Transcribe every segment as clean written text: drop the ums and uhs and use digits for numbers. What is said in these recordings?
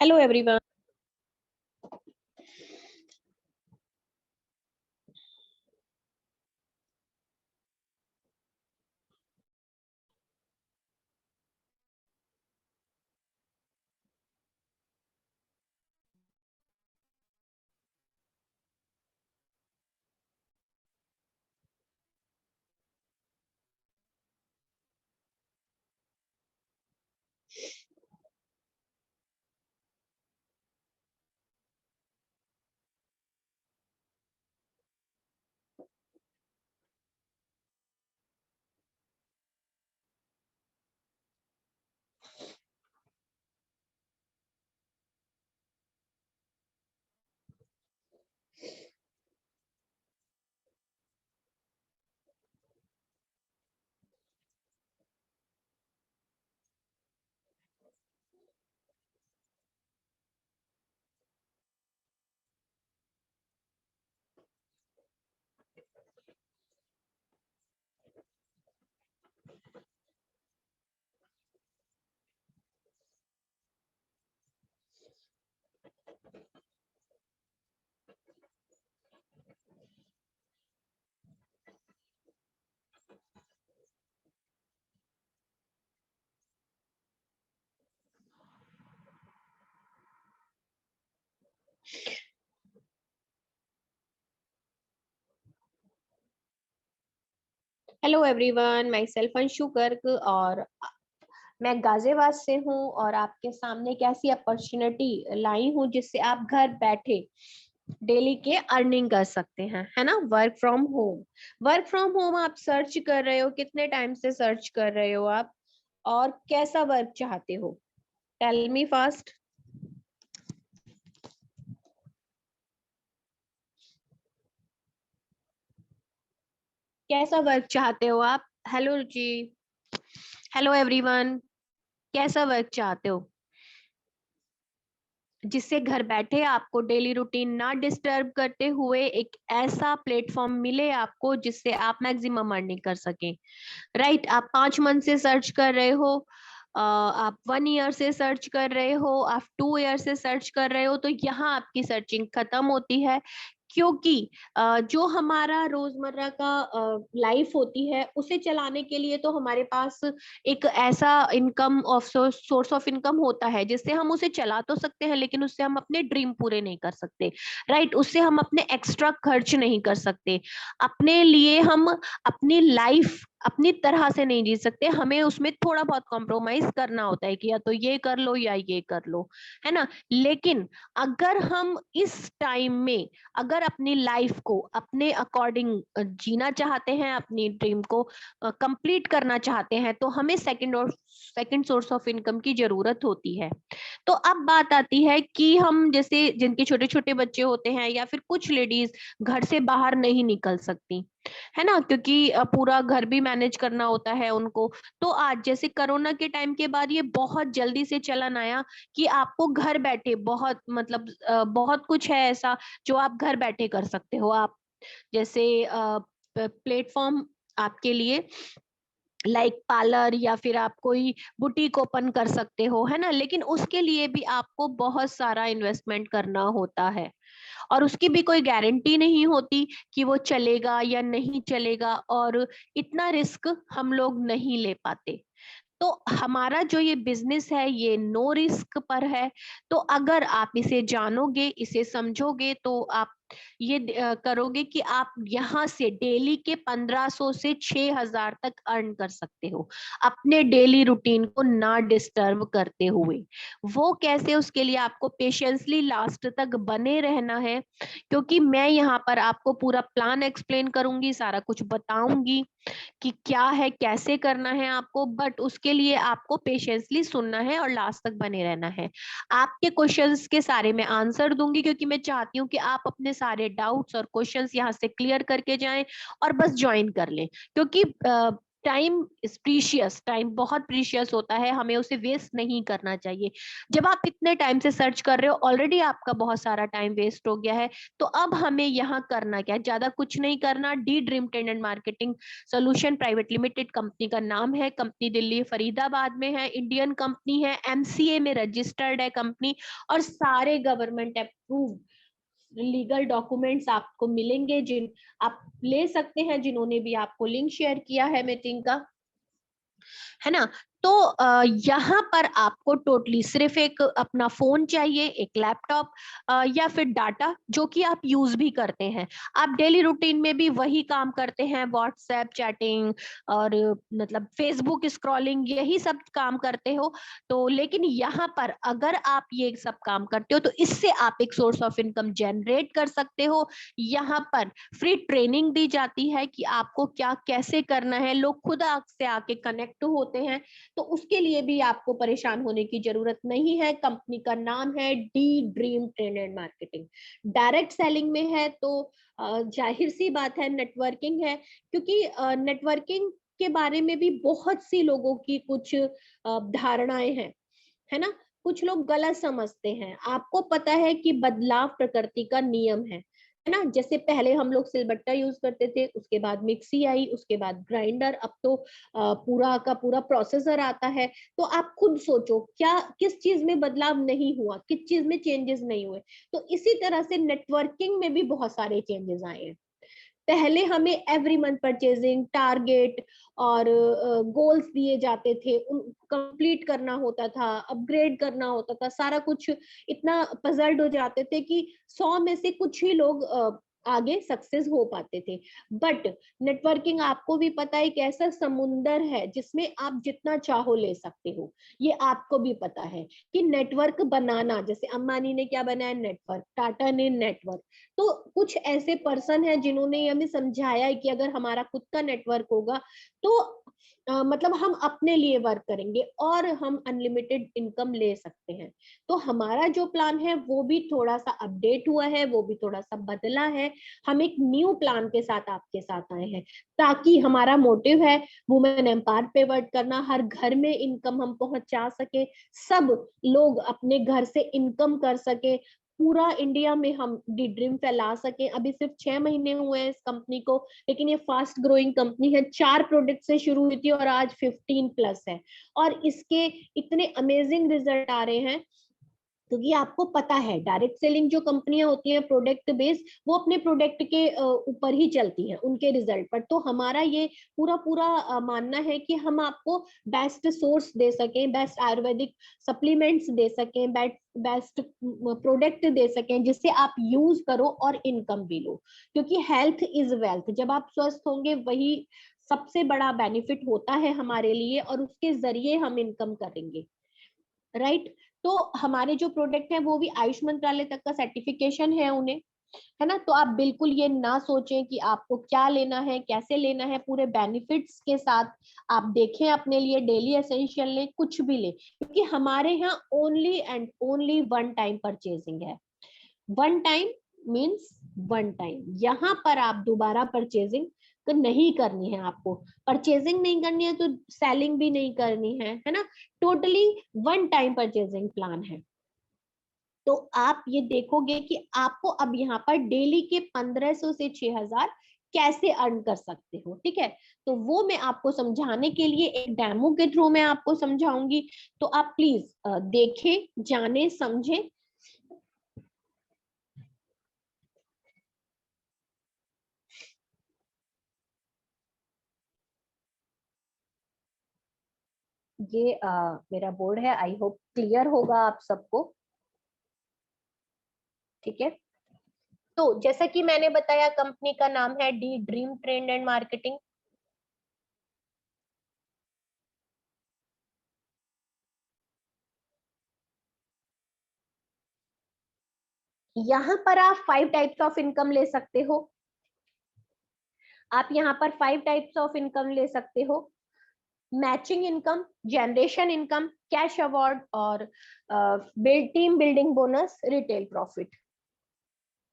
Hello everyone. Hello everyone, my self Anshu Garg और मैं गाजियाबाद से हूँ और आपके सामने एक ऐसी अपॉर्चुनिटी लाई हूँ जिससे आप घर बैठे डेली के अर्निंग कर सकते हैं, है ना। Work from home. Work from home आप सर्च कर रहे हो, कितने टाइम से सर्च कर रहे हो आप, और कैसा वर्क चाहते हो? Tell me fast. कैसा वर्क चाहते हो आप? हेलो रुचि। Hello everyone. कैसा वर्क चाहते हो जिससे घर बैठे आपको डेली रूटीन ना डिस्टर्ब करते हुए एक ऐसा प्लेटफॉर्म मिले आपको जिससे आप मैक्सिमम अर्निंग कर सकें? राइट। आप 5 मंथ से सर्च कर रहे हो, आप 1 ईयर से सर्च कर रहे हो, आप 2 ईयर से सर्च कर रहे हो, तो यहाँ आपकी सर्चिंग खत्म होती है। क्योंकि जो हमारा रोजमर्रा का लाइफ होती है उसे चलाने के लिए तो हमारे पास एक ऐसा income of source of income होता है जिससे हम उसे चला तो सकते हैं, लेकिन उससे हम अपने ड्रीम पूरे नहीं कर सकते। राइट। उससे हम अपने एक्स्ट्रा खर्च नहीं कर सकते। अपने लिए हम अपनी लाइफ अपनी तरह से नहीं जी सकते, हमें उसमें थोड़ा बहुत कॉम्प्रोमाइज करना होता है कि या तो ये कर लो या ये कर लो, है ना। लेकिन अगर हम इस टाइम में अगर अपनी लाइफ को अपने अकॉर्डिंग जीना चाहते हैं, अपनी ड्रीम को कंप्लीट करना चाहते हैं, तो हमें सेकंड सोर्स ऑफ इनकम की जरूरत होती है। तो अब बात आती है कि हम जैसे जिनके छोटे छोटे बच्चे होते हैं या फिर कुछ लेडीज घर से बाहर नहीं निकल सकती, है ना, क्योंकि पूरा घर भी मैनेज करना होता है उनको। तो आज जैसे कोरोना के टाइम के बाद ये बहुत जल्दी से चलन आया कि आपको घर बैठे बहुत मतलब बहुत कुछ है ऐसा जो आप घर बैठे कर सकते हो। आप जैसे प्लेटफॉर्म आपके लिए लाइक पार्लर या फिर आप कोई बुटीक ओपन कर सकते हो, है ना। लेकिन उसके लिए भी आपको बहुत सारा इन्वेस्टमेंट करना होता है और उसकी भी कोई गारंटी नहीं होती कि वो चलेगा या नहीं चलेगा, और इतना रिस्क हम लोग नहीं ले पाते। तो हमारा जो ये बिजनेस है ये नो रिस्क पर है। तो अगर आप इसे जानोगे, इसे समझोगे, तो आप ये करोगे कि आप यहाँ से डेली के 1500 से 6000 तक अर्न कर सकते हो अपने डेली रूटीन को ना डिस्टर्ब करते हुए। वो कैसे? उसके लिए आपको पेशेंसली लास्ट तक बने रहना है, क्योंकि मैं यहाँ पर आपको पूरा प्लान एक्सप्लेन करूंगी, सारा कुछ बताऊंगी कि क्या है, कैसे करना है आपको। बट उसके लिए आपको पेशेंसली सुनना है और लास्ट तक बने रहना है। आपके क्वेश्चंस के सारे मैं आंसर दूंगी, क्योंकि मैं चाहती हूँ कि आप अपने सारे डाउट्स और क्वेश्चंस यहाँ से क्लियर करके जाएं और बस ज्वाइन कर लें। क्योंकि टाइम इज प्रीशियस, टाइम बहुत प्रीशियस होता है, हमें उसे वेस्ट नहीं करना चाहिए। जब आप इतने टाइम से सर्च कर रहे हो, ऑलरेडी आपका बहुत सारा टाइम वेस्ट हो गया है, तो अब हमें यहाँ करना क्या है, ज्यादा कुछ नहीं करना। D dream trade and marketing solution private limited company का नाम है, कंपनी दिल्ली फरीदाबाद में है, इंडियन कंपनी है, एमसीए में रजिस्टर्ड है कंपनी, और सारे गवर्नमेंट अप्रूव्ड लीगल डॉक्यूमेंट्स आपको मिलेंगे, जिन आप ले सकते हैं, जिन्होंने भी आपको लिंक शेयर किया है मीटिंग का, है ना। तो यहाँ पर आपको टोटली सिर्फ एक अपना फोन चाहिए, एक लैपटॉप या फिर डाटा जो कि आप यूज भी करते हैं। आप डेली रूटीन में भी वही काम करते हैं, व्हाट्सएप चैटिंग और मतलब फेसबुक स्क्रॉलिंग, यही सब काम करते हो। तो लेकिन यहाँ पर अगर आप ये सब काम करते हो तो इससे आप एक सोर्स ऑफ इनकम जनरेट कर सकते हो। यहाँ पर फ्री ट्रेनिंग दी जाती है कि आपको क्या कैसे करना है, लोग खुद आपसे आके कनेक्ट होते हैं, तो उसके लिए भी आपको परेशान होने की जरूरत नहीं है। कंपनी का नाम है D dream trade and marketing. Direct selling में है तो जाहिर सी बात है नेटवर्किंग है, क्योंकि नेटवर्किंग के बारे में भी बहुत सी लोगों की कुछ धारणाएं हैं, है ना। कुछ लोग गलत समझते हैं। आपको पता है कि बदलाव प्रकृति का नियम है ना। जैसे पहले हम लोग सिलबट्टा यूज करते थे, उसके बाद मिक्सी आई, उसके बाद ग्राइंडर, अब तो पूरा का पूरा प्रोसेसर आता है। तो आप खुद सोचो क्या किस चीज में बदलाव नहीं हुआ, किस चीज में चेंजेस नहीं हुए। तो इसी तरह से नेटवर्किंग में भी बहुत सारे चेंजेस आए हैं। पहले हमें एवरी मंथ परचेजिंग टारगेट और गोल्स दिए जाते थे, उन कंप्लीट करना होता था, अपग्रेड करना होता था, सारा कुछ इतना पजल्ड हो जाते थे कि 100 में से कुछ ही लोग आगे सक्सेस हो पाते थे। बट नेटवर्किंग आपको भी पता है एक ऐसा समुंदर है जिसमें आप जितना चाहो ले सकते हो। ये आपको भी पता है कि नेटवर्क बनाना, जैसे अंबानी ने क्या बनाया, नेटवर्क, टाटा ने नेटवर्क। तो कुछ ऐसे पर्सन है जिन्होंने हमें समझाया है कि अगर हमारा खुद का नेटवर्क होगा तो मतलब हम अपने लिए वर्क करेंगे और हम अनलिमिटेड इनकम ले सकते हैं। तो हमारा जो प्लान है वो भी थोड़ा सा अपडेट हुआ है, वो भी थोड़ा सा बदला है। हम एक न्यू प्लान के साथ आपके साथ आए हैं, ताकि हमारा मोटिव है वुमेन एम्पावर पेवर्ट करना, हर घर में इनकम हम पहुंचा सके, सब लोग अपने घर से इनकम कर सके, पूरा इंडिया में हम डी ड्रीम फैला सके। अभी सिर्फ 6 महीने हुए हैं इस कंपनी को, लेकिन ये फास्ट ग्रोइंग कंपनी है। 4 प्रोडक्ट से शुरू हुई थी और आज 15 प्लस है, और इसके इतने अमेजिंग रिजल्ट आ रहे हैं, क्योंकि आपको पता है डायरेक्ट सेलिंग जो कंपनियां होती हैं प्रोडक्ट बेस्ड, वो अपने प्रोडक्ट के ऊपर ही चलती हैं, उनके रिजल्ट पर। तो हमारा ये पूरा पूरा मानना है कि हम आपको बेस्ट सोर्स दे सकें, बेस्ट आयुर्वेदिक सप्लीमेंट्स दे सकें, बेस्ट प्रोडक्ट दे सकें, जिससे आप यूज करो और इनकम भी लो। क्योंकि हेल्थ इज वेल्थ, जब आप स्वस्थ होंगे वही सबसे बड़ा बेनिफिट होता है हमारे लिए, और उसके जरिए हम इनकम करेंगे, राइट। तो हमारे जो प्रोडक्ट है वो भी आयुष मंत्रालय तक का सर्टिफिकेशन है उन्हें, है ना। तो आप बिल्कुल ये ना सोचें कि आपको क्या लेना है, कैसे लेना है, पूरे बेनिफिट्स के साथ आप देखें अपने लिए। डेली एसेंशियल लें, कुछ भी लें, क्योंकि हमारे यहाँ only and only one time purchasing है। One time means one time, यहाँ पर आप दोबारा परचेजिंग तो नहीं करनी है। आपको परचेजिंग नहीं करनी है तो सेलिंग भी नहीं करनी है ना। Totally one time purchasing plan है। तो आप ये देखोगे कि आपको अब यहाँ पर डेली के 1500 से 6000 कैसे अर्न कर सकते हो, ठीक है। तो वो मैं आपको समझाने के लिए एक डेमो के थ्रू मैं आपको समझाऊंगी। तो आप प्लीज देखें, जाने, समझें। ये मेरा बोर्ड है, आई होप क्लियर होगा आप सबको, ठीक है। तो जैसा कि मैंने बताया कंपनी का नाम है D dream trade and marketing. यहाँ पर आप 5 टाइप्स ऑफ इनकम ले सकते हो। आप यहाँ पर 5 टाइप्स ऑफ इनकम ले सकते हो। Matching income, generation income, cash award और build team building bonus, retail profit,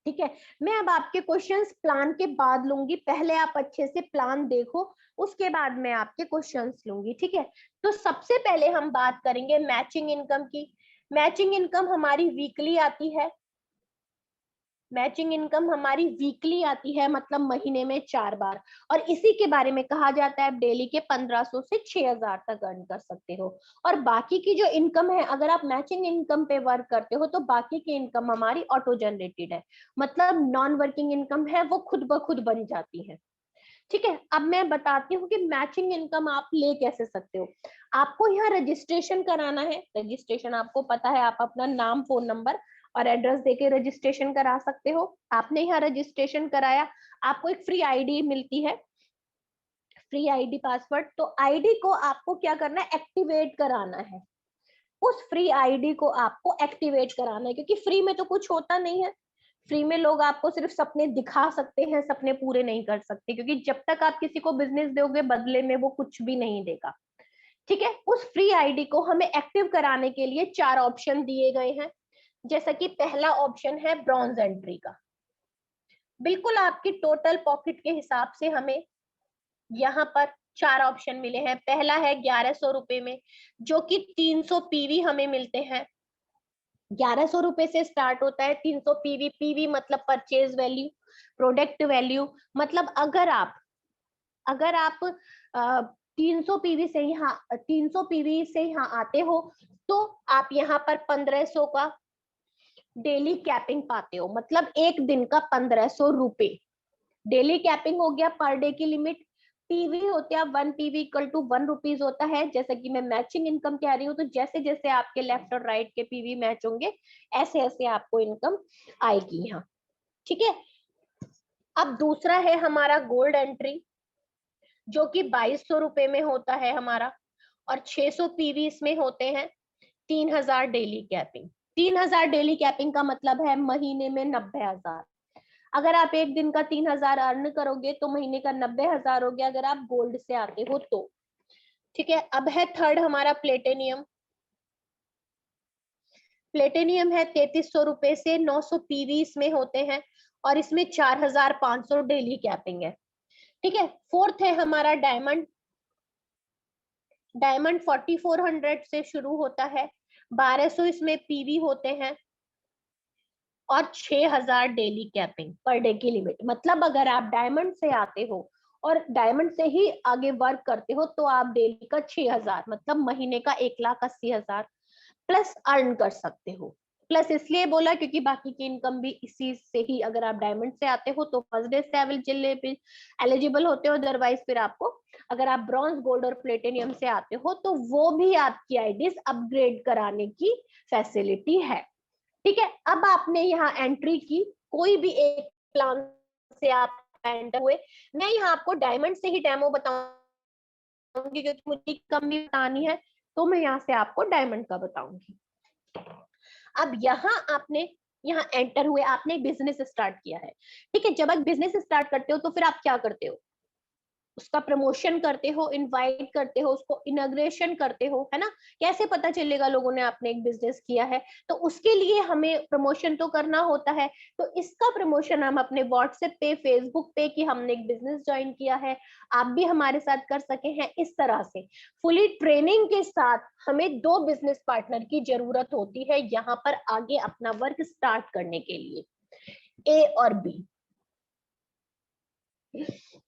ठीक है, मैं अब आपके क्वेश्चंस प्लान के बाद लूंगी, पहले आप अच्छे से प्लान देखो, उसके बाद मैं आपके क्वेश्चंस लूंगी। ठीक है, तो सबसे पहले हम बात करेंगे मैचिंग इनकम की। मैचिंग इनकम हमारी वीकली आती है, मैचिंग इनकम हमारी वीकली आती है, मतलब महीने में 4 बार, और इसी के बारे में कहा जाता है डेली के 1500 से 6000 तक अर्न कर सकते हो। और बाकी की जो इनकम है, अगर आप मैचिंग इनकम पे वर्क करते हो तो बाकी की इनकम हमारी ऑटो जनरेटेड है, मतलब नॉन वर्किंग इनकम है, वो खुद ब खुद बन जाती है। ठीक है, अब मैं बताती हूँ कि मैचिंग इनकम आप ले कैसे सकते हो। आपको यहाँ रजिस्ट्रेशन कराना है, रजिस्ट्रेशन आपको पता है, आप अपना नाम, फोन नंबर और एड्रेस देके रजिस्ट्रेशन करा सकते हो। आपने यहाँ रजिस्ट्रेशन कराया, आपको एक फ्री आईडी मिलती है, फ्री आईडी पासवर्ड। तो आईडी को आपको क्या करना है, एक्टिवेट कराना है। उस फ्री आईडी को आपको एक्टिवेट कराना है, क्योंकि फ्री में तो कुछ होता नहीं है, फ्री में लोग आपको सिर्फ सपने दिखा सकते हैं, सपने पूरे नहीं कर सकते, क्योंकि जब तक आप किसी को बिजनेस दोगे बदले में वो कुछ भी नहीं देगा। ठीक है, उस फ्री आईडी को हमें एक्टिव कराने के लिए 4 ऑप्शन दिए गए हैं। जैसा कि पहला ऑप्शन है ब्रॉन्ज एंट्री का, बिल्कुल आपकी टोटल पॉकेट के हिसाब से हमें यहाँ पर 4 ऑप्शन मिले हैं। पहला है 1100 रुपए में, जो कि 300 पीवी हमें मिलते हैं। 1100 रुपए से स्टार्ट होता है, 300 पीवी, पीवी मतलब परचेज वैल्यू, प्रोडक्ट वैल्यू, मतलब अगर आप 300 पीवी से यहाँ आते हो तो आप यहाँ पर 1500 का डेली कैपिंग पाते हो, मतलब एक दिन का 1500 रुपए डेली कैपिंग हो गया। पर डे की लिमिट पीवी होते हैं 1 पीवी इक्वल टू 1 रुपीज होता है। जैसे कि मैं मैचिंग इनकम कह रही हूँ, तो जैसे जैसे आपके लेफ्ट और राइट के पीवी मैच होंगे ऐसे ऐसे आपको इनकम आएगी यहाँ। ठीक है, अब दूसरा है हमारा गोल्ड एंट्री, जो कि 2200 रुपए में होता है हमारा, और 600 पीवी इसमें होते हैं। 3000 डेली कैपिंग, 3000 डेली कैपिंग का मतलब है महीने में 90,000। अगर आप एक दिन का 3000 अर्न करोगे तो महीने का 90,000 हो गया, अगर आप गोल्ड से आते हो तो। ठीक है, अब है थर्ड हमारा प्लेटिनियम। प्लेटिनियम है 3300 रुपए से 900 पीवी इसमें होते हैं, और इसमें 4500 डेली कैपिंग है। ठीक है, फोर्थ है हमारा डायमंड। डायमंड 4400 से शुरू होता है, 1200 इसमें पीवी होते हैं, और 6000 डेली कैपिंग पर डे की लिमिट। मतलब अगर आप डायमंड से आते हो और डायमंड से ही आगे वर्क करते हो तो आप डेली का 6000 मतलब महीने का 1,80,000 प्लस अर्न कर सकते हो। प्लस इसलिए बोला क्योंकि बाकी की इनकम भी इसी से ही, अगर आप डायमंड से आते हो तो फर्स्ट डे से एलिजिबल होते हो, अदरवाइज फिर आपको, अगर आप ब्रॉन्ज, गोल्ड और प्लेटिनियम से आते हो तो वो भी आपकी आईडीज अपग्रेड कराने की फैसिलिटी है। ठीक है, अब आपने यहाँ एंट्री की, कोई भी एक प्लान से आप एंटर हुए। मैं यहाँ आपको डायमंड से ही डेमो बताऊंगी क्योंकि मुझे कम भी बतानी है, तो मैं यहाँ से आपको डायमंड का बताऊंगी। अब यहाँ एंटर हुए, आपने बिजनेस स्टार्ट किया है। ठीक है, जब आप बिजनेस स्टार्ट करते हो तो फिर आप क्या करते हो, उसका प्रमोशन करते हो, इनवाइट करते हो, उसको इनॉग्रेशन करते हो, है ना। कैसे पता चलेगा लोगों ने आपने एक बिजनेस किया है, तो उसके लिए हमें प्रमोशन तो करना होता है। तो इसका प्रमोशन हम अपने व्हाट्सएप पे, फेसबुक पे कि हमने एक बिजनेस ज्वाइन किया है, आप भी हमारे साथ कर सके हैं, इस तरह से फुली ट्रेनिंग के साथ हमें 2 बिजनेस पार्टनर की जरूरत होती है यहाँ पर आगे अपना वर्क स्टार्ट करने के लिए, ए और बी।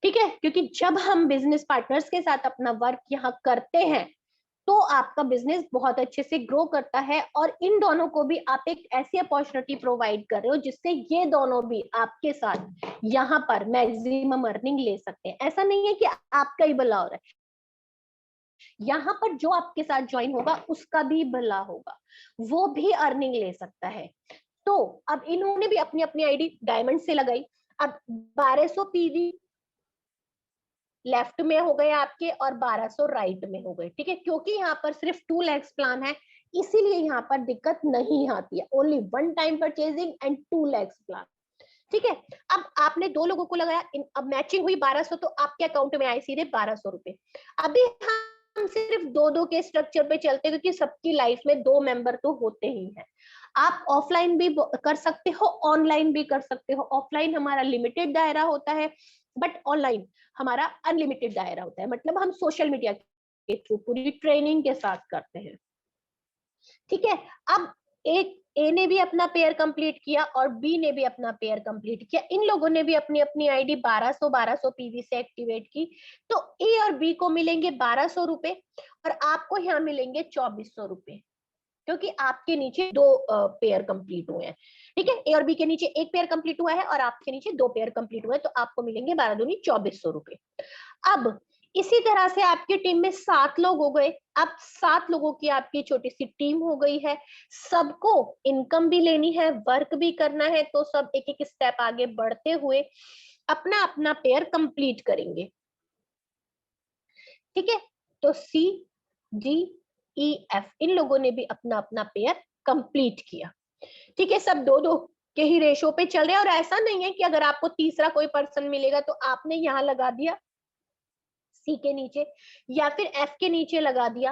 ठीक है, क्योंकि जब हम बिजनेस पार्टनर्स के साथ अपना वर्क यहाँ करते हैं तो आपका बिजनेस बहुत अच्छे से ग्रो करता है, और इन दोनों को भी आप एक ऐसी अपॉर्चुनिटी प्रोवाइड कर रहे हो जिससे ये दोनों भी आपके साथ यहाँ पर मैक्सिमम अर्निंग ले सकते हैं। ऐसा नहीं है कि आपका ही भला हो रहा है, यहाँ पर जो आपके साथ ज्वाइन होगा उसका भी भला होगा, वो भी अर्निंग ले सकता है। तो अब इन्होंने भी अपनी अपनी आईडी डायमंड से लगाई। अब 1200 पीवी लेफ्ट में हो गए आपके और 1200 राइट में हो गए। ठीक है, क्योंकि यहाँ पर सिर्फ 2 लाख प्लान है, इसीलिए यहाँ पर दिक्कत नहीं आती है। Only 1 time purchasing and 2 lakh plan. ठीक है, अब आपने 2 लोगों को लगाया, अब मैचिंग हुई 1200, तो आपके अकाउंट में आए सीधे 1200 रुपए। अभी हम सिर्फ 2-2 के स्ट्रक्चर पे चलते हैं क्योंकि सबकी लाइफ में 2 मेंबर तो होते ही हैं। आप ऑफलाइन भी कर सकते हो, ऑनलाइन भी कर सकते हो। ऑफलाइन हमारा लिमिटेड दायरा होता है, बट ऑनलाइन हमारा अनलिमिटेड दायरा होता है, मतलब हम सोशल मीडिया के थ्रू पूरी ट्रेनिंग के साथ करते हैं। ठीक है, अब एक ए ने भी अपना पेयर कंप्लीट किया और बी ने भी अपना पेयर कंप्लीट किया। इन लोगों ने भी अपनी अपनी आईडी 1200 पीवी से एक्टिवेट की, तो ए और बी को मिलेंगे 1200 रुपए और आपको यहाँ मिलेंगे 2400 रुपए, क्योंकि आपके नीचे दो पेयर कंप्लीट हुए हैं। ठीक है, ए और बी के नीचे एक पेयर कंप्लीट हुआ है और आपके नीचे दो पेयर कंप्लीट हुए हैं, तो आपको मिलेंगे 12 दूनी 2400 रुपए। अब इसी तरह से आपकी टीम में 7 लोग हो गए। अब 7 लोगों की आपकी छोटी सी टीम हो गई है, सबको इनकम भी लेनी है, वर्क भी करना है, तो सब एक एक स्टेप आगे बढ़ते हुए अपना अपना पेयर कंप्लीट करेंगे। ठीक है, तो सी डी ई एफ इन लोगों ने भी अपना अपना पेयर कंप्लीट किया। ठीक है, सब दो दो के ही रेशो पे चल रहे हैं, और ऐसा नहीं है कि अगर आपको तीसरा कोई पर्सन मिलेगा तो आपने यहाँ लगा दिया सी के नीचे या फिर एफ के नीचे लगा दिया,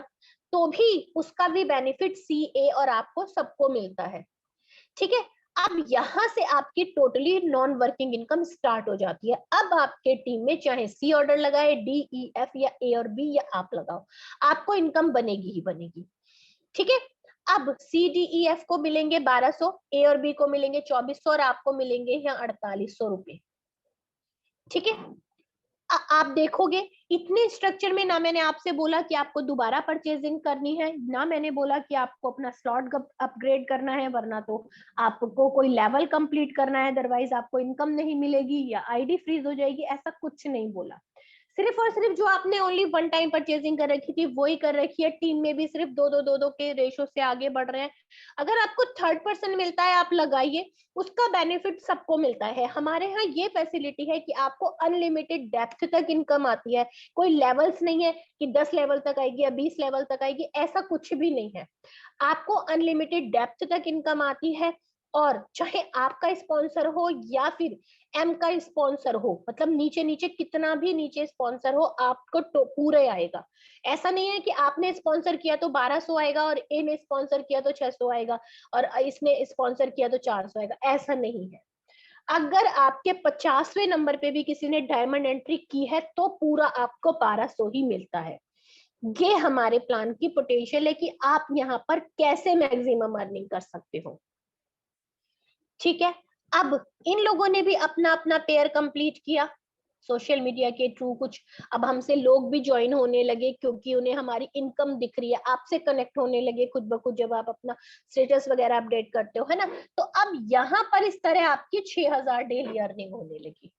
तो भी उसका भी बेनिफिट सी, ए और आपको सबको मिलता है। ठीक है, अब यहां से आपकी totally non working income start हो जाती है। अब आपके टीम में चाहे सी ऑर्डर लगाए, डी ई एफ या ए और बी या आप लगाओ, आपको इनकम बनेगी ही बनेगी। ठीक है, अब सी डी ई एफ को मिलेंगे 1200, ए और बी को मिलेंगे 2400 और आपको मिलेंगे यहाँ 4800 रुपए। ठीक है, आप देखोगे इतने स्ट्रक्चर में ना मैंने आपसे बोला कि आपको दोबारा परचेजिंग करनी है, ना मैंने बोला कि आपको अपना स्लॉट अपग्रेड करना है, वरना तो आपको कोई लेवल कंप्लीट करना है, अदरवाइज आपको इनकम नहीं मिलेगी या आईडी फ्रीज हो जाएगी, ऐसा कुछ नहीं बोला। सिर्फ और सिर्फ जो आपने ओनली वन टाइम परचेजिंग कर रखी थी वही कर रखी है। टीम में भी सिर्फ दो के रेशो से आगे बढ़ रहे हैं। अगर आपको थर्ड पर्सन मिलता है आप लगाइए, उसका बेनिफिट सबको मिलता है। हमारे यहाँ ये फैसिलिटी है कि आपको अनलिमिटेड डेप्थ तक इनकम आती है, कोई लेवल्स नहीं है कि 10 लेवल तक आएगी या 20 लेवल तक आएगी, ऐसा कुछ भी नहीं है। आपको अनलिमिटेड डेप्थ तक इनकम आती है, और चाहे आपका स्पॉन्सर हो या फिर एम का स्पॉन्सर हो, मतलब नीचे नीचे कितना भी नीचे स्पॉन्सर हो, आपको तो पूरे आएगा। ऐसा नहीं है कि आपने स्पॉन्सर किया तो 1200 आएगा और ए ने स्पॉन्सर किया तो 600 आएगा और इसने स्पॉन्सर किया तो 400 आएगा, ऐसा नहीं है। अगर आपके 50वें नंबर पे भी किसी ने डायमंड एंट्री की है तो पूरा आपको 1200 ही मिलता है। ये हमारे प्लान की पोटेंशियल है कि आप यहाँ पर कैसे मैक्सिमम अर्निंग कर सकते हो। ठीक है, अब इन लोगों ने भी अपना अपना पेयर कंप्लीट किया सोशल मीडिया के थ्रू। कुछ अब हमसे लोग भी ज्वाइन होने लगे क्योंकि उन्हें हमारी इनकम दिख रही है, आपसे कनेक्ट होने लगे खुद ब खुद जब आप अपना स्टेटस वगैरह अपडेट करते हो, है ना। तो अब यहाँ पर इस तरह आपकी 6000 डेली अर्निंग होने लगी,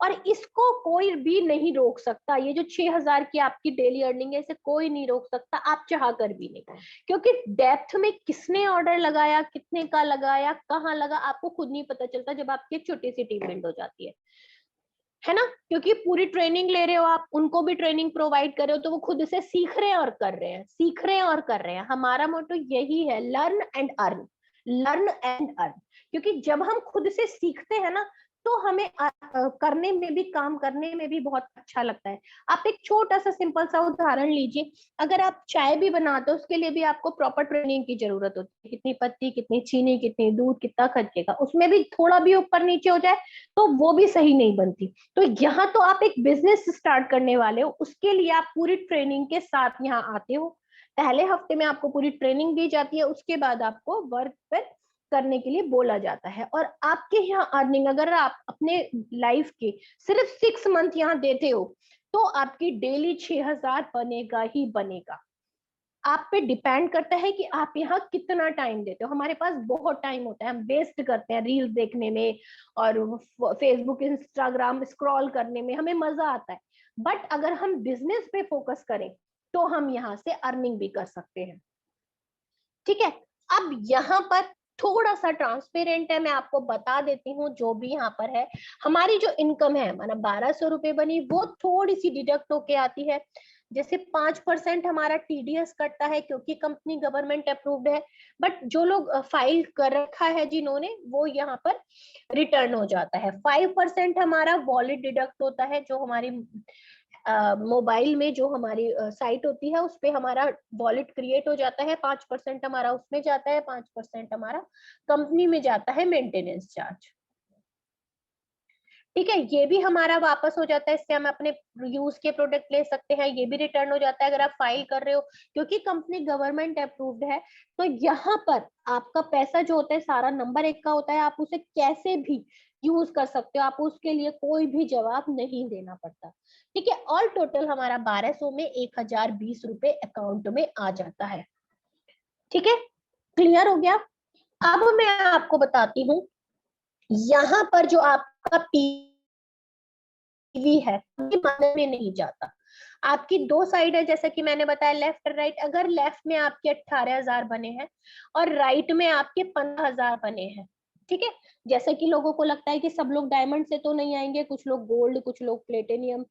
और इसको कोई भी नहीं रोक सकता। ये जो 6000 की आपकी डेली अर्निंग है, इसे कोई नहीं रोक सकता, आप चाह कर भी नहीं, क्योंकि डेप्थ में किसने ऑर्डर लगाया, कितने का लगाया, कहाँ लगा, आपको खुद नहीं पता चलता जब आपकी छोटी सी टीम बिल्ड हो जाती है ना। क्योंकि पूरी ट्रेनिंग ले रहे हो आप, उनको भी ट्रेनिंग प्रोवाइड कर रहे हो, तो वो खुद से सीख रहे हैं और कर रहे हैं, सीख रहे हैं और कर रहे हैं। हमारा मोटो यही है, learn and earn, learn and earn. क्योंकि जब हम खुद से सीखते हैं ना, तो हमें करने में भी, काम करने में भी बहुत अच्छा लगता है। आप एक छोटा सा सिंपल सा उदाहरण लीजिए, अगर आप चाय भी बनाते हो उसके लिए भी आपको प्रॉपर ट्रेनिंग की जरूरत होती है, कितनी पत्ती, कितनी चीनी, कितनी दूध, कितना खर्चेगा, उसमें भी थोड़ा भी ऊपर नीचे हो जाए तो वो भी सही नहीं बनती। तो यहाँ तो आप एक बिजनेस स्टार्ट करने वाले हो, उसके लिए आप पूरी ट्रेनिंग के साथ यहाँ आते हो। पहले हफ्ते में आपको पूरी ट्रेनिंग दी जाती है, उसके बाद आपको वर्क पर करने के लिए बोला जाता है। और आपके यहाँ अर्निंग, अगर आप अपने लाइफ के सिर्फ 6 मंथ यहाँ देते हो तो आपकी डेली 6000 बनेगा ही बनेगा। आप पे डिपेंड करता है कि आप यहाँ कितना टाइम देते हो। हमारे पास बहुत टाइम होता है, हम वेस्ट करते हैं रील्स देखने में और फेसबुक इंस्टाग्राम स्क्रॉल करने में, हमें मजा आता है। बट अगर हम बिजनेस पे फोकस करें तो हम यहाँ से अर्निंग भी कर सकते हैं। ठीक है, अब यहाँ पर थोड़ा सा ट्रांसपेरेंट है, मैं आपको बता देती हूँ जो भी यहाँ पर है। हमारी जो इनकम है, माना 1200 रुपए बनी, वो थोड़ी सी डिडक्ट होके आती है। जैसे 5% हमारा टीडीएस कटता है क्योंकि कंपनी गवर्नमेंट अप्रूव्ड है, बट जो लोग फाइल कर रखा है जिन्होंने, वो यहाँ पर रिटर्न हो जाता है। 5% हमारा वॉलेट डिडक्ट होता है, जो हमारी मोबाइल में जो हमारी साइट होती है उस पे हमारा वॉलेट क्रिएट हो जाता है, 5% हमारा उसमें जाता है, 5% हमारा कंपनी में जाता है मेंटेनेंस चार्ज। ठीक है, ये भी हमारा वापस हो जाता है, इससे हम अपने यूज के प्रोडक्ट ले सकते हैं, ये भी रिटर्न हो जाता है अगर आप फाइल कर रहे हो, क्योंकि कंपनी गवर्नमेंट अप्रूव्ड है। तो यहाँ पर आपका पैसा जो होता है सारा नंबर 1 का होता है, आप उसे कैसे भी यूज कर सकते हो, आप उसके लिए कोई भी जवाब नहीं देना पड़ता। ठीक है, ऑल टोटल हमारा 1200 में 1020 रुपए अकाउंट में आ जाता है। ठीक है, क्लियर हो गया। अब मैं आपको बताती हूँ, यहाँ पर जो आपका पीवी है मन में नहीं जाता, आपकी 2 साइड है, जैसा कि मैंने बताया लेफ्ट और राइट। अगर लेफ्ट में आपके 18,000 बने हैं और राइट में आपके 15,000 बने हैं, ठीक है, जैसे कि लोगों को लगता है कि सब लोग डायमंड से तो नहीं आएंगे, कुछ लोग गोल्ड, कुछ लोग प्लेटिनियम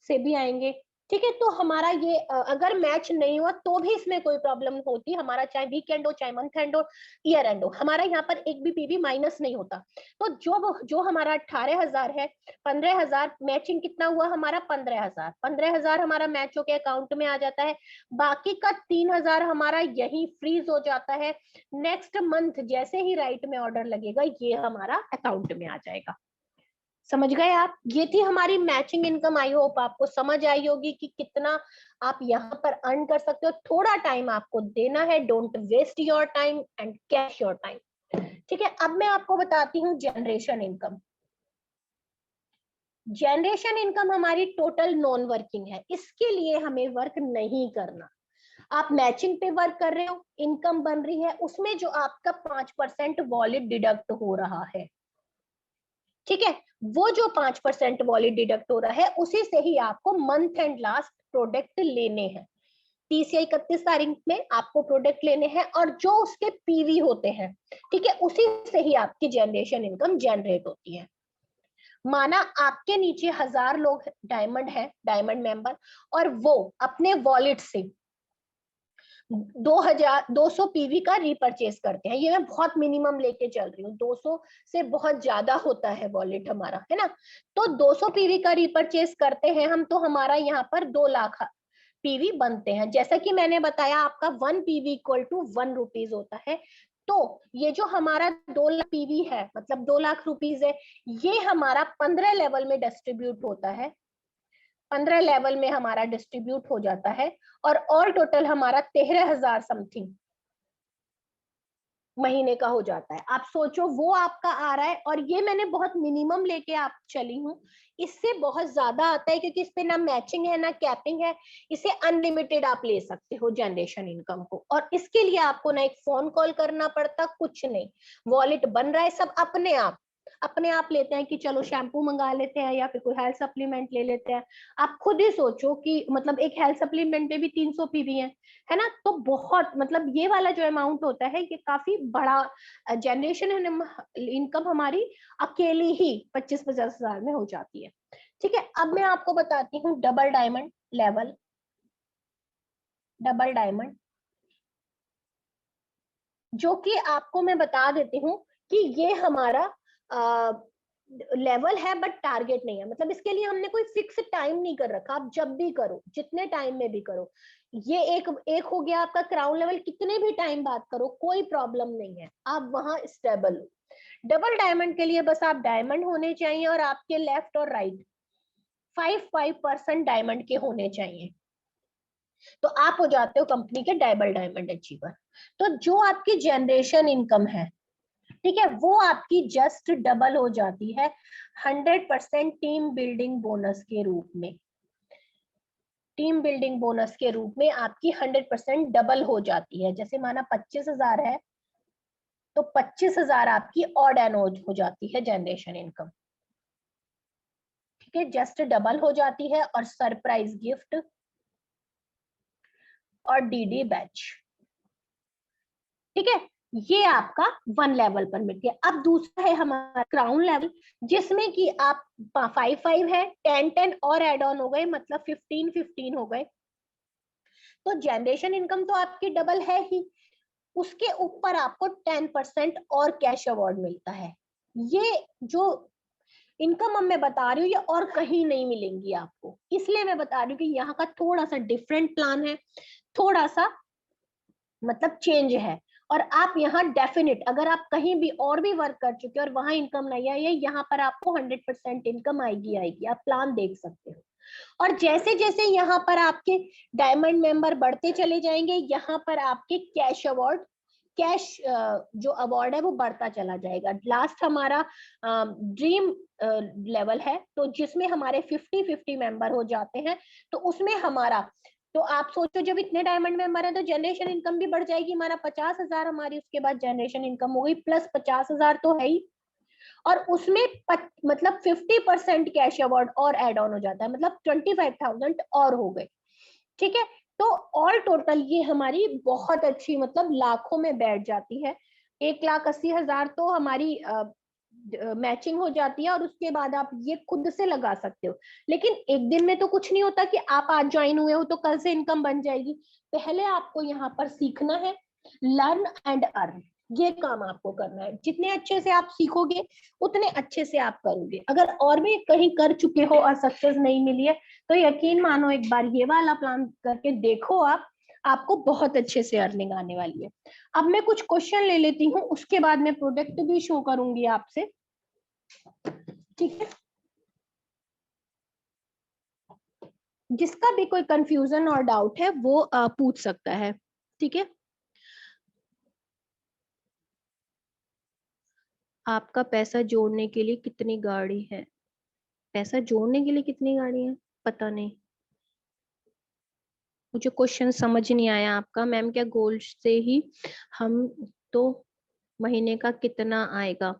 से भी आएंगे। ठीक है, तो हमारा ये अगर मैच नहीं हुआ तो भी इसमें कोई प्रॉब्लम होती, हमारा चाहे वीकेंड हो, चाहे मंथ एंड हो, ईयर एंड हो, हमारा यहाँ पर एक भी पीवी माइनस नहीं होता। तो जो हमारा 18,000 है, 15,000 मैचिंग कितना हुआ हमारा, 15,000, 15,000 हमारा मैच होके अकाउंट में आ जाता है। बाकी का 3,000 हमारा यही फ्रीज हो जाता है। नेक्स्ट मंथ जैसे ही राइट में ऑर्डर लगेगा, ये हमारा अकाउंट में आ जाएगा। समझ गए आप? ये थी हमारी मैचिंग इनकम। आई होप आपको समझ आई होगी कि कितना आप यहाँ पर अर्न कर सकते हो। थोड़ा टाइम आपको देना है, don't waste your time and cash your time. ठीक है, अब मैं आपको बताती हूँ जनरेशन इनकम। जनरेशन इनकम हमारी टोटल नॉन वर्किंग है, इसके लिए हमें वर्क नहीं करना। आप मैचिंग पे वर्क कर रहे हो, इनकम बन रही है, उसमें जो आपका 5% वॉलेट डिडक्ट हो रहा है, ठीक है, वो जो 5% वॉलेट डिडक्ट हो रहा है, उसी से ही आपको मंथ एंड लास्ट प्रोडक्ट लेने हैं। 30 या 31 तारीख में आपको प्रोडक्ट लेने हैं, और जो उसके पीवी होते हैं, ठीक है, उसी से ही आपकी जनरेशन इनकम जनरेट होती है। माना आपके नीचे 1000 लोग डायमंड है, डायमंड मेंबर, और वो अपने वॉलेट से 200 पीवी का रिपर्चेस करते हैं। ये मैं बहुत मिनिमम लेके चल रही हूँ, 200 से बहुत ज्यादा होता है वॉलेट हमारा, है ना। तो 200 पीवी का रिपर्चेस करते हैं हम, तो हमारा यहाँ पर 2 लाख पीवी बनते हैं। जैसा कि मैंने बताया, आपका 1 पीवी इक्वल टू 1 रुपीज होता है। तो ये जो हमारा 2 लाख पीवी है, मतलब 2 लाख रुपीज है, ये हमारा 15 लेवल में डिस्ट्रीब्यूट होता है, 15 लेवल में हमारा डिस्ट्रीब्यूट हो जाता है, और ऑल टोटल हमारा 13,000 समथिंग महीने का हो जाता है। आप सोचो, वो आपका आ रहा है, और ये मैंने बहुत मिनिमम लेके आप चली हूँ, इससे बहुत ज्यादा आता है, क्योंकि इस पे ना मैचिंग है ना कैपिंग है, इसे अनलिमिटेड आप ले सकते हो जनरेशन इनकम को। और इसके लिए आपको ना एक फोन कॉल करना पड़ता, कुछ नहीं, वॉलेट बन रहा है, सब अपने आप लेते हैं कि चलो शैम्पू मंगा लेते हैं या फिर कोई हेल्थ सप्लीमेंट ले लेते हैं। आप खुद ही सोचो कि मतलब एक हेल्थ सप्लीमेंट में भी 300 पीवी है ना। तो बहुत मतलब ये वाला जो अमाउंट होता है, ये काफी बड़ा जनरेशन इनकम हमारी अकेली ही 25-50 हजार में हो जाती है। ठीक है, अब मैं आपको बताती हूँ double diamond level. Double diamond जो कि आपको मैं बता देती हूँ कि ये हमारा लेवल है, बट टारगेट नहीं है। मतलब इसके लिए हमने कोई फिक्स टाइम नहीं कर रखा, आप जब भी करो, जितने टाइम में भी करो। ये एक हो गया आपका क्राउन लेवल, कितने भी टाइम बात करो कोई प्रॉब्लम नहीं है, आप वहां स्टेबल हो। डबल डायमंड के लिए बस आप डायमंड होने चाहिए, और आपके लेफ्ट और राइट 5% डायमंड के होने चाहिए, तो आप हो जाते हो कंपनी के डबल डायमंड अचीवर। तो जो आपकी जनरेशन इनकम है, ठीक है, वो आपकी जस्ट डबल हो जाती है 100% टीम बिल्डिंग बोनस के रूप में। टीम बिल्डिंग बोनस के रूप में आपकी 100% डबल हो जाती है। जैसे माना 25,000 है, तो 25,000 आपकी ऑड एंड हो जाती है जनरेशन इनकम। ठीक है, जस्ट डबल हो जाती है, और सरप्राइज गिफ्ट और डीडी बैच, ठीक है, ये आपका 1 लेवल पर मिलती है। अब दूसरा है हमारा क्राउन लेवल, जिसमें कि आप 5 है, 10 और एड ऑन हो गए, मतलब 15 हो गए। तो जनरेशन इनकम तो आपकी डबल है ही, उसके ऊपर आपको 10% और कैश अवार्ड मिलता है। ये जो इनकम अब मैं बता रही हूँ ये और कहीं नहीं मिलेंगी आपको, इसलिए मैं बता रही हूँ कि यहाँ का थोड़ा सा डिफरेंट प्लान है, थोड़ा सा मतलब चेंज है। और आप यहाँ डेफिनेट, अगर आप कहीं भी और भी वर्क कर चुके हो और वहां इनकम नहीं आई है, यहाँ पर आपको 100% इनकम आएगी। आप प्लान देख सकते हो। और जैसे जैसे यहाँ पर आपके डायमंड मेंबर बढ़ते चले जाएंगे, यहाँ पर आपके कैश अवार्ड, कैश जो अवार्ड है वो बढ़ता चला जाएगा। लास्ट हमारा ड्रीम लेवल है, तो जिसमें हमारे 50-50 मेंबर हो जाते हैं, तो उसमें हमारा, तो आप सोचो जब इतने डायमंड मेंबर है तो जनरेशन इनकम भी बढ़ जाएगी। हमारा 50,000 हमारी उसके बाद जनरेशन इनकम हो गई, प्लस 50,000 तो है ही, और उसमें मतलब 50% कैश अवार्ड और एड ऑन हो जाता है, मतलब 25,000 और हो गए। ठीक है, तो ऑल टोटल ये हमारी बहुत अच्छी, मतलब लाखों में बैठ जाती है। 1,80,000 तो हमारी मैचिंग हो जाती है, और उसके बाद आप ये खुद से लगा सकते हो। लेकिन एक दिन में तो कुछ नहीं होता कि आप आज ज्वाइन हुए हो तो कल से इनकम बन जाएगी। पहले आपको यहाँ पर सीखना है, लर्न एंड अर्न, ये काम आपको करना है। जितने अच्छे से आप सीखोगे उतने अच्छे से आप करोगे। अगर और भी कहीं कर चुके हो और सक्सेस नहीं मिली है, तो यकीन मानो एक बार ये वाला प्लान करके देखो आप, आपको बहुत अच्छे से अर्निंग आने वाली है। अब मैं कुछ क्वेश्चन ले लेती हूँ, उसके बाद मैं प्रोडक्ट भी शो करूंगी आपसे। ठीक है, जिसका भी कोई कंफ्यूजन और डाउट है वो पूछ सकता है। ठीक है, आपका पैसा जोड़ने के लिए कितनी गाड़ी है? पैसा जोड़ने के लिए कितनी गाड़ी है पता नहीं, मुझे क्वेश्चन समझ नहीं आया आपका। मैम क्या गोल्ड से ही हम, तो महीने का कितना आएगा?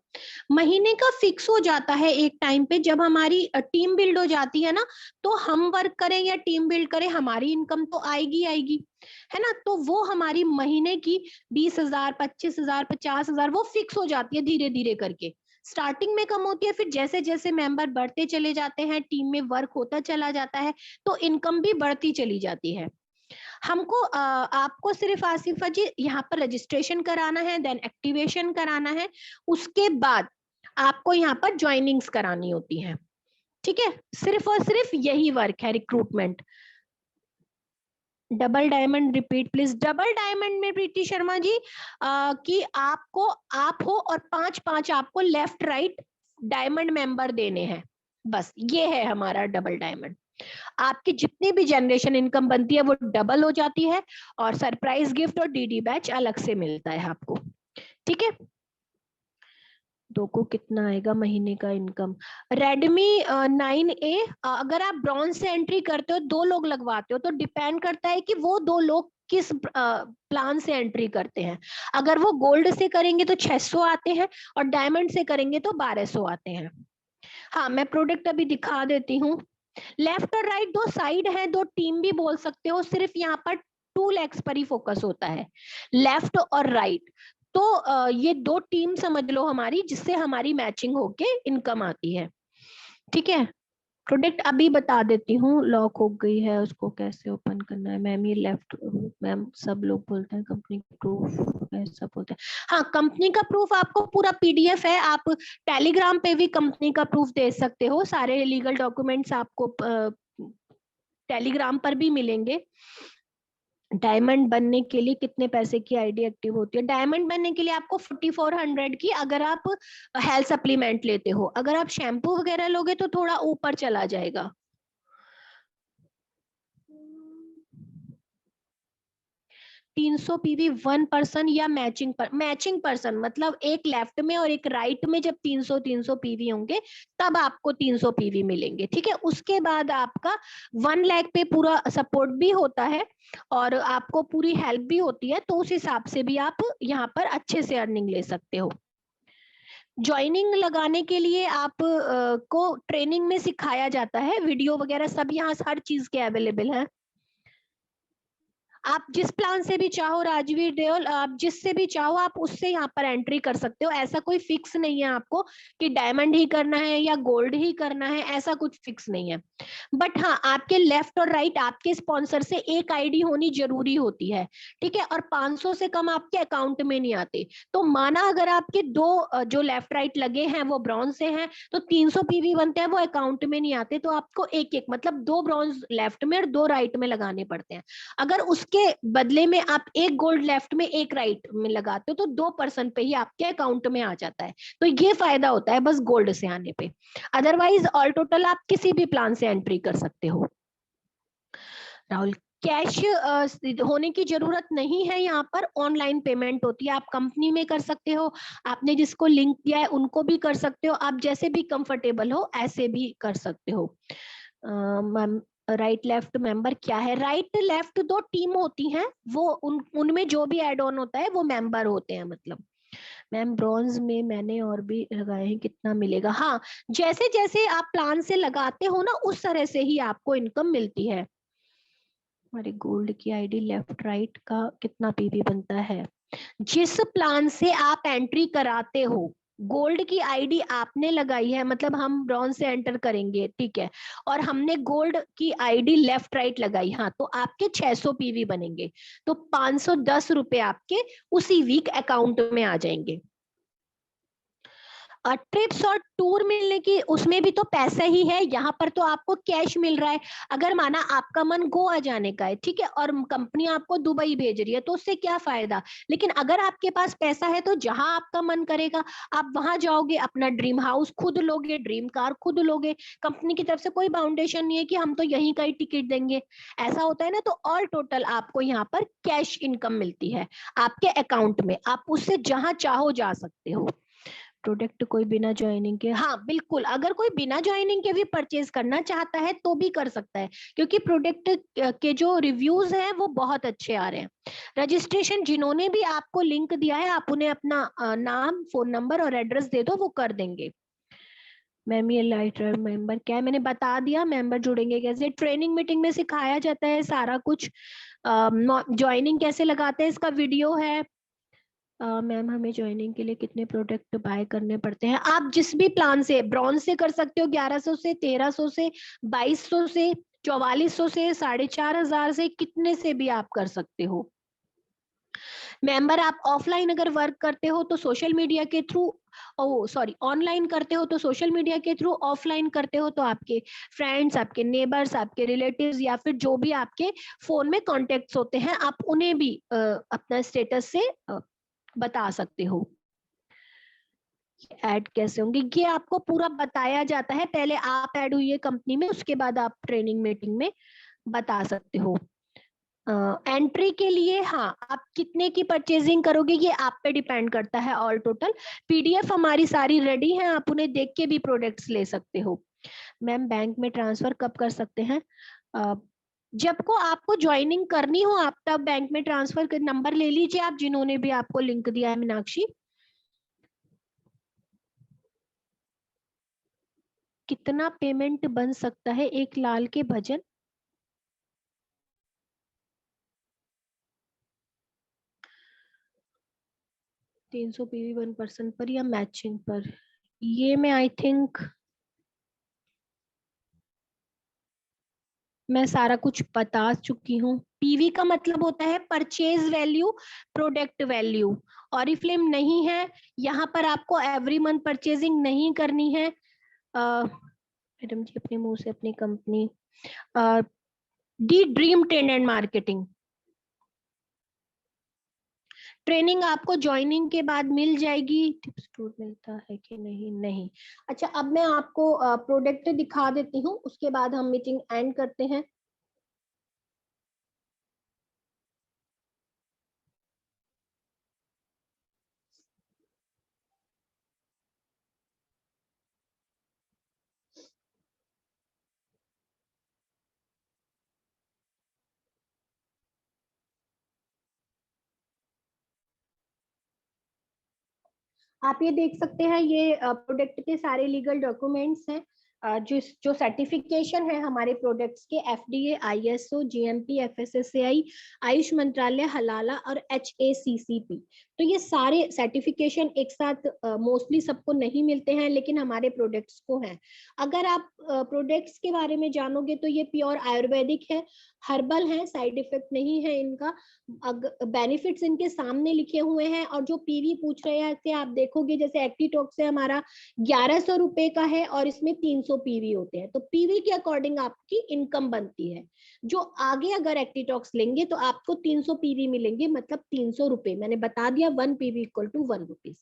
महीने का फिक्स हो जाता है एक टाइम पे, जब हमारी टीम बिल्ड हो जाती है ना, तो हम वर्क करें या टीम बिल्ड करें, हमारी इनकम तो आएगी आएगी, है ना। तो वो हमारी महीने की 20,000, 25,000, 50,000 वो फिक्स हो जाती है धीरे धीरे करके। स्टार्टिंग में कम होती है, फिर जैसे जैसे मेंबर बढ़ते चले जाते हैं, टीम में वर्क होता चला जाता है, तो इनकम भी बढ़ती चली जाती है। हमको आपको सिर्फ आसिफा जी यहाँ पर रजिस्ट्रेशन कराना है, देन एक्टिवेशन कराना है, उसके बाद आपको यहाँ पर ज्वाइनिंग्स करानी होती है। ठीक है, सिर्फ और सिर्फ यही वर्क है recruitment. Double diamond repeat please. Double diamond में प्रीति शर्मा जी कि आपको, आप हो और 5-5 आपको लेफ्ट राइट डायमंड मेंबर देने हैं, बस ये है हमारा डबल डायमंड। आपकी जितनी भी जनरेशन इनकम बनती है वो डबल हो जाती है, और सरप्राइज गिफ्ट और डीडी बैच अलग से मिलता है आपको। ठीक है, दो को कितना आएगा महीने का इनकम? रेडमी 9A अगर आप ब्रॉन्ज से एंट्री करते हो, 2 लोग लगवाते हो, तो डिपेंड करता है कि वो 2 लोग किस प्लान से एंट्री करते हैं। अगर वो गोल्ड से करेंगे तो 600 आते हैं, और डायमंड से करेंगे तो 1200 आते हैं। हाँ, मैं प्रोडक्ट अभी दिखा देती हूँ। लेफ्ट और राइट 2 साइड है, 2 टीम भी बोल सकते हो, सिर्फ यहाँ पर 2 लेग्स पर ही फोकस होता है, लेफ्ट और राइट। तो ये 2 टीम समझ लो हमारी, जिससे हमारी मैचिंग होके इनकम आती है। ठीक है, प्रोडक्ट अभी बता देती हूँ। लॉक हो गई है, उसको कैसे ओपन करना है? मैम ये लेफ्ट, मैम सब लोग बोलते हैं कंपनी प्रूफ, ऐसा बोलते हैं। हाँ, कंपनी का प्रूफ आपको पूरा पीडीएफ है, आप टेलीग्राम पे भी कंपनी का प्रूफ दे सकते हो। सारे लीगल डॉक्यूमेंट्स आपको टेलीग्राम पर भी मिलेंगे। डायमंड बनने के लिए कितने पैसे की आईडी एक्टिव होती है? डायमंड बनने के लिए आपको 4400 की, अगर आप हेल्थ सप्लीमेंट लेते हो। अगर आप शैम्पू वगैरह लोगे तो थोड़ा ऊपर चला जाएगा। 300 पीवी 1 पर्सन या मैचिंग मैचिंग पर्सन, मतलब एक लेफ्ट में और एक राइट में जब 300 पीवी होंगे तब आपको 300 पीवी मिलेंगे। ठीक है, उसके बाद आपका 1 लाख पे पूरा सपोर्ट भी होता है और आपको पूरी हेल्प भी होती है, तो उस हिसाब से भी आप यहाँ पर अच्छे से अर्निंग ले सकते हो। ज्वाइनिंग लगाने के लिए आप को ट्रेनिंग में सिखाया जाता है, वीडियो वगैरह सब यहाँ हर चीज के अवेलेबल है। आप जिस प्लान से भी चाहो राजवीर देओल, आप जिससे भी चाहो आप उससे यहाँ पर एंट्री कर सकते हो। ऐसा कोई फिक्स नहीं है आपको कि डायमंड ही करना है या गोल्ड ही करना है, ऐसा कुछ फिक्स नहीं है। बट हाँ, आपके लेफ्ट और राइट आपके स्पॉन्सर से एक आईडी होनी जरूरी होती है, ठीक है। और 500 से कम आपके अकाउंट में नहीं आते। तो माना अगर आपके दो जो लेफ्ट राइट लगे हैं वो ब्रॉन्ज से हैं, तो 300 पीवी बनते हैं, वो अकाउंट में नहीं आते। तो आपको एक एक मतलब 2 ब्रॉन्ज लेफ्ट में और 2 राइट में लगाने पड़ते हैं। अगर उसके बदले में आप एक गोल्ड लेफ्ट में एक राइट में लगाते हो तो 2% पे ही आपके अकाउंट में आ जाता है। तो ये फायदा होता है बस गोल्ड से आने पे। अदरवाइज ऑल टोटल आप किसी भी प्लान से एंट्री कर सकते हो। राहुल, कैश होने की जरूरत नहीं है, यहाँ पर ऑनलाइन पेमेंट होती है। आप कंपनी में कर सकते हो, आपने जिसको लिंक किया है उनको भी कर सकते हो, आप जैसे भी कंफर्टेबल हो ऐसे भी कर सकते हो। राइट लेफ्ट मेंबर क्या है? राइट लेफ्ट दो टीम होती हैं, वो उनमें जो भी एड ऑन होता है वो मेंबर होते हैं। मतलब मैम ब्रॉन्ज में मैंने और भी लगाए हैं, कितना मिलेगा? हाँ, जैसे जैसे आप प्लान से लगाते हो ना उस तरह से ही आपको इनकम मिलती है। हमारे गोल्ड की आईडी लेफ्ट राइट का कितना पीवी बनता है? जिस प्लान से आप एंट्री कराते हो, गोल्ड की आईडी आपने लगाई है, मतलब हम ब्रॉन्ज से एंटर करेंगे, ठीक है, और हमने गोल्ड की आईडी लेफ्ट राइट लगाई, हाँ, तो आपके 600 पीवी बनेंगे। तो 510 रुपए आपके उसी वीक अकाउंट में आ जाएंगे। ट्रिप्स और टूर मिलने की उसमें भी तो पैसा ही है, यहाँ पर तो आपको कैश मिल रहा है। अगर माना आपका मन गोवा जाने का है, ठीक है, और कंपनी आपको दुबई भेज रही है, तो उससे क्या फायदा? लेकिन अगर आपके पास पैसा है तो जहां आपका मन करेगा आप वहां जाओगे, अपना ड्रीम हाउस खुद लोगे, ड्रीम कार खुद लोगे। कंपनी की तरफ से कोई बाउंडेशन नहीं है कि हम तो यहीं का ही टिकट देंगे, ऐसा होता है ना। तो ऑल टोटल आपको यहाँ पर कैश इनकम मिलती है आपके अकाउंट में, आप उससे जहां चाहो जा सकते हो। प्रोडक्ट कोई बिना ज्वाइनिंग के, हाँ बिल्कुल, अगर कोई बिना ज्वाइनिंग के भी परचेज करना चाहता है तो भी कर सकता है, क्योंकि प्रोडक्ट के जो रिव्यूज हैं वो बहुत अच्छे आ रहे हैं। रजिस्ट्रेशन जिन्होंने भी आपको लिंक दिया है, आप उन्हें अपना नाम, फोन नंबर और एड्रेस दे दो, वो कर देंगे। मैम ये लाइट मेंबर क्या है? मैंने बता दिया, मेंबर जुड़ेंगे कैसे, ट्रेनिंग मीटिंग में सिखाया जाता है सारा कुछ। ज्वाइनिंग कैसे लगाते हैं इसका वीडियो है। मैम हमें ज्वाइनिंग के लिए कितने प्रोडक्ट बाय करने पड़ते हैं? आप जिस भी प्लान से, ब्रॉन्ज से कर सकते हो 1100 से, 1300 से, 2200 से, 4400 से, 4500 से, कितने से भी आप कर सकते हो। मेंबर आप ऑफलाइन अगर वर्क करते हो तो सोशल मीडिया के थ्रू, ओ सॉरी, ऑनलाइन करते हो तो सोशल मीडिया के थ्रू, ऑफलाइन करते हो तो आपके फ्रेंड्स, आपके नेबर्स, आपके रिलेटिव्स या फिर जो भी आपके फोन में कॉन्टेक्ट्स होते हैं, आप उन्हें भी अपना स्टेटस से बता सकते हो। ऐड कैसे होंगे ये आपको पूरा बताया जाता है, पहले आप ऐड हुई है कंपनी में, उसके बाद आप ट्रेनिंग मीटिंग में बता सकते हो। एंट्री के लिए हाँ, आप कितने की परचेजिंग करोगे ये आप पे डिपेंड करता है। ऑल टोटल पीडीएफ हमारी सारी रेडी है, आप उन्हें देख के भी प्रोडक्ट्स ले सकते हो। मैम बैंक में ट्रांसफर कब कर सकते हैं? जब को आपको ज्वाइनिंग करनी हो आप तब बैंक में ट्रांसफर कर, नंबर ले लीजिए आप जिन्होंने भी आपको लिंक दिया है। मीनाक्षी, कितना पेमेंट बन सकता है एक लाल के भजन? तीन सौ पीवी 1% पर या मैचिंग पर? ये मैं आई थिंक मैं सारा कुछ बता चुकी हूँ। पीवी का मतलब होता है purchase value, product value. Oriflame नहीं है यहाँ पर, आपको एवरी मंथ परचेजिंग नहीं करनी है। मैडम जी अपने मुंह से अपनी company, D dream trend and marketing training आपको ज्वाइनिंग के बाद मिल जाएगी। टिप्स टूर मिलता है कि नहीं? नहीं। अच्छा, अब मैं आपको प्रोडक्ट दिखा देती हूँ, उसके बाद हम मीटिंग एंड करते हैं। आप ये देख सकते हैं, ये प्रोडक्ट के सारे लीगल डॉक्यूमेंट्स हैं। जो सर्टिफिकेशन है हमारे प्रोडक्ट्स के FDA, ISO, GMP, FSSAI, Ayush मंत्रालय, हलाला और HACCP। तो ये सारे सर्टिफिकेशन एक साथ मोस्टली सबको नहीं मिलते हैं, लेकिन हमारे प्रोडक्ट्स को हैं। अगर आप प्रोडक्ट्स के बारे में जानोगे तो ये प्योर आयुर्वेदिक है, हर्बल है, साइड इफेक्ट नहीं है इनका, बेनिफिट्स इनके सामने लिखे हुए हैं। और जो पीवी पूछ रहे थे आप देखोगे, जैसे एक्टिटॉक्स से हमारा 1100 रुपए का है और इसमें 300 पीवी होते हैं, तो पीवी के अकॉर्डिंग आपकी इनकम बनती है। जो आगे अगर एक्टिटॉक्स लेंगे तो आपको 300 पीवी मिलेंगे, मतलब 300 रुपए, मैंने बता दिया 1 पीवी इक्वल टू 1 रुपीज,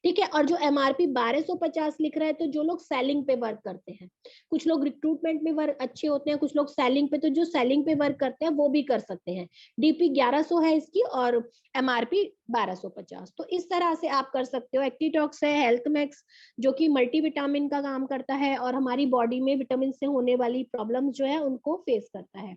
ठीक है। और जो MRP 1250 लिख रहा है, तो जो लोग सेलिंग पे वर्क करते हैं, कुछ लोग रिक्रूटमेंट में वर्क अच्छे होते हैं, कुछ लोग सेलिंग पे, तो जो सेलिंग पे वर्क करते हैं वो भी कर सकते हैं। DP 1100 है इसकी और MRP 1250। तो इस तरह से आप कर सकते हो। एक्टिटॉक्स है हेल्थ मैक्स, जो कि मल्टीविटामिन का काम करता है और हमारी बॉडी में विटामिन से होने वाली प्रॉब्लम्स जो है उनको फेस करता है।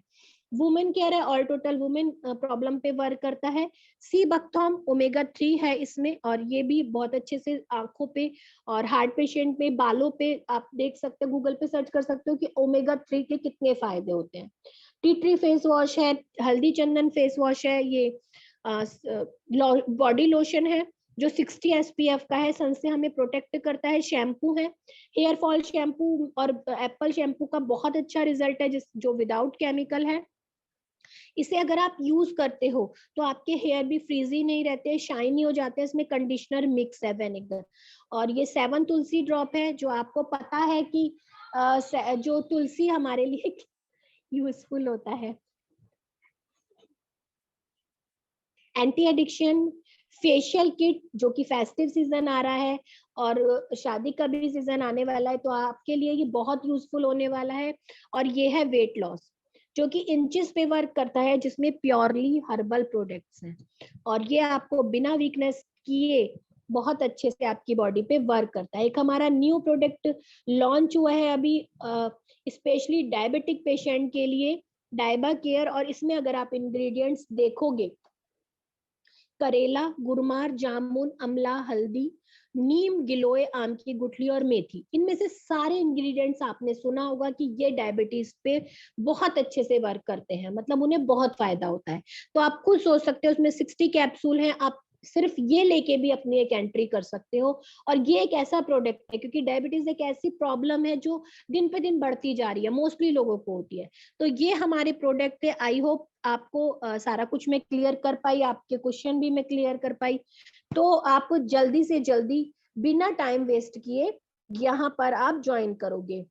वुमेन केयर है, ऑल टोटल वुमेन प्रॉब्लम पे वर्क करता है। सी बकथॉर्म ओमेगा 3 है इसमें, और ये भी बहुत अच्छे से आंखों पे और हार्ट पेशेंट पे, बालों पे आप देख सकते हो, गूगल पे सर्च कर सकते हो कि ओमेगा 3 के कितने फायदे होते हैं। टी ट्री फेस वॉश है, हल्दी चंदन फेस वॉश है, ये बॉडी लोशन है जो 60 SPF का है, सन से हमें प्रोटेक्ट करता है। शैम्पू है, हेयर फॉल शैम्पू और एप्पल शैम्पू का बहुत अच्छा रिजल्ट है, जो विदाउट केमिकल है। इसे अगर आप यूज करते हो तो आपके हेयर भी फ्रीजी नहीं रहते, शाइनी हो जाते हैं। इसमें कंडीशनर मिक्स है, विनेगर। और ये 7 तुलसी ड्रॉप है, जो आपको पता है कि जो तुलसी हमारे लिए यूजफुल होता है। एंटी एडिक्शन फेशियल किट, जो कि फेस्टिव सीजन आ रहा है और शादी का भी सीजन आने वाला है, तो आपके लिए ये बहुत यूजफुल होने वाला है। और ये है वेट लॉस, जो कि इंचेस पे वर्क करता है, जिसमें प्योरली हर्बल प्रोडक्ट्स हैं, और ये आपको बिना वीकनेस किए बहुत अच्छे से आपकी बॉडी पे वर्क करता है। एक हमारा न्यू प्रोडक्ट लॉन्च हुआ है अभी, स्पेशली डायबिटिक पेशेंट के लिए, डायबा केयर। और इसमें अगर आप इंग्रेडिएंट्स देखोगे, करेला, गुड़मार, जामुन, अमला, हल्दी, नीम, गिलोय, आम की गुठली और मेथी, इनमें से सारे इंग्रेडिएंट्स आपने सुना होगा कि ये डायबिटीज पे बहुत अच्छे से वर्क करते हैं, मतलब उन्हें बहुत फायदा होता है। तो आप खुद सोच सकते हो, उसमें 60 कैप्सूल हैं, आप सिर्फ ये लेके भी अपनी एक एंट्री कर सकते हो। और ये एक ऐसा प्रोडक्ट है, क्योंकि डायबिटीज एक ऐसी प्रॉब्लम है जो दिन पे दिन बढ़ती जा रही है, मोस्टली लोगों को होती है। तो ये हमारे प्रोडक्ट है। आई होप आपको सारा कुछ मैं क्लियर कर पाई, आपके क्वेश्चन भी मैं क्लियर कर पाई। तो आप जल्दी से जल्दी बिना टाइम वेस्ट किए यहाँ पर आप ज्वाइन करोगे।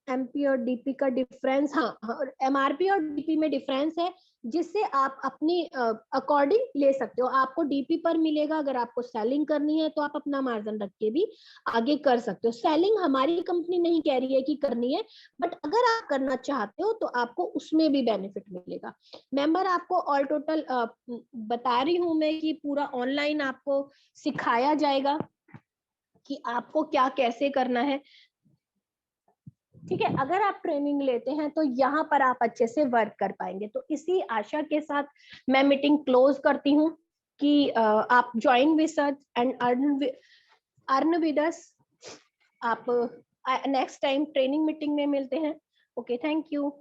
एमपी और डीपी का डिफरेंस, हाँ, एमआरपी और डीपी में डिफरेंस है, जिससे आप अपनी अकॉर्डिंग ले सकते हो। आपको डीपी पर मिलेगा, अगर आपको सेलिंग करनी है तो आप अपना मार्जिन रख के भी आगे कर सकते हो। सेलिंग हमारी कंपनी नहीं कह रही है कि करनी है, बट अगर आप करना चाहते हो तो आपको उसमें भी बेनिफिट मिलेगा। मेंबर आपको ऑल टोटल बता रही हूँ मैं कि पूरा ऑनलाइन आपको सिखाया जाएगा कि आपको क्या कैसे करना है, ठीक है। अगर आप ट्रेनिंग लेते हैं तो यहाँ पर आप अच्छे से वर्क कर पाएंगे। तो इसी आशा के साथ मैं मीटिंग क्लोज करती हूँ कि आप join with us and earn with us. आप नेक्स्ट टाइम ट्रेनिंग मीटिंग में मिलते हैं। Okay, thank you.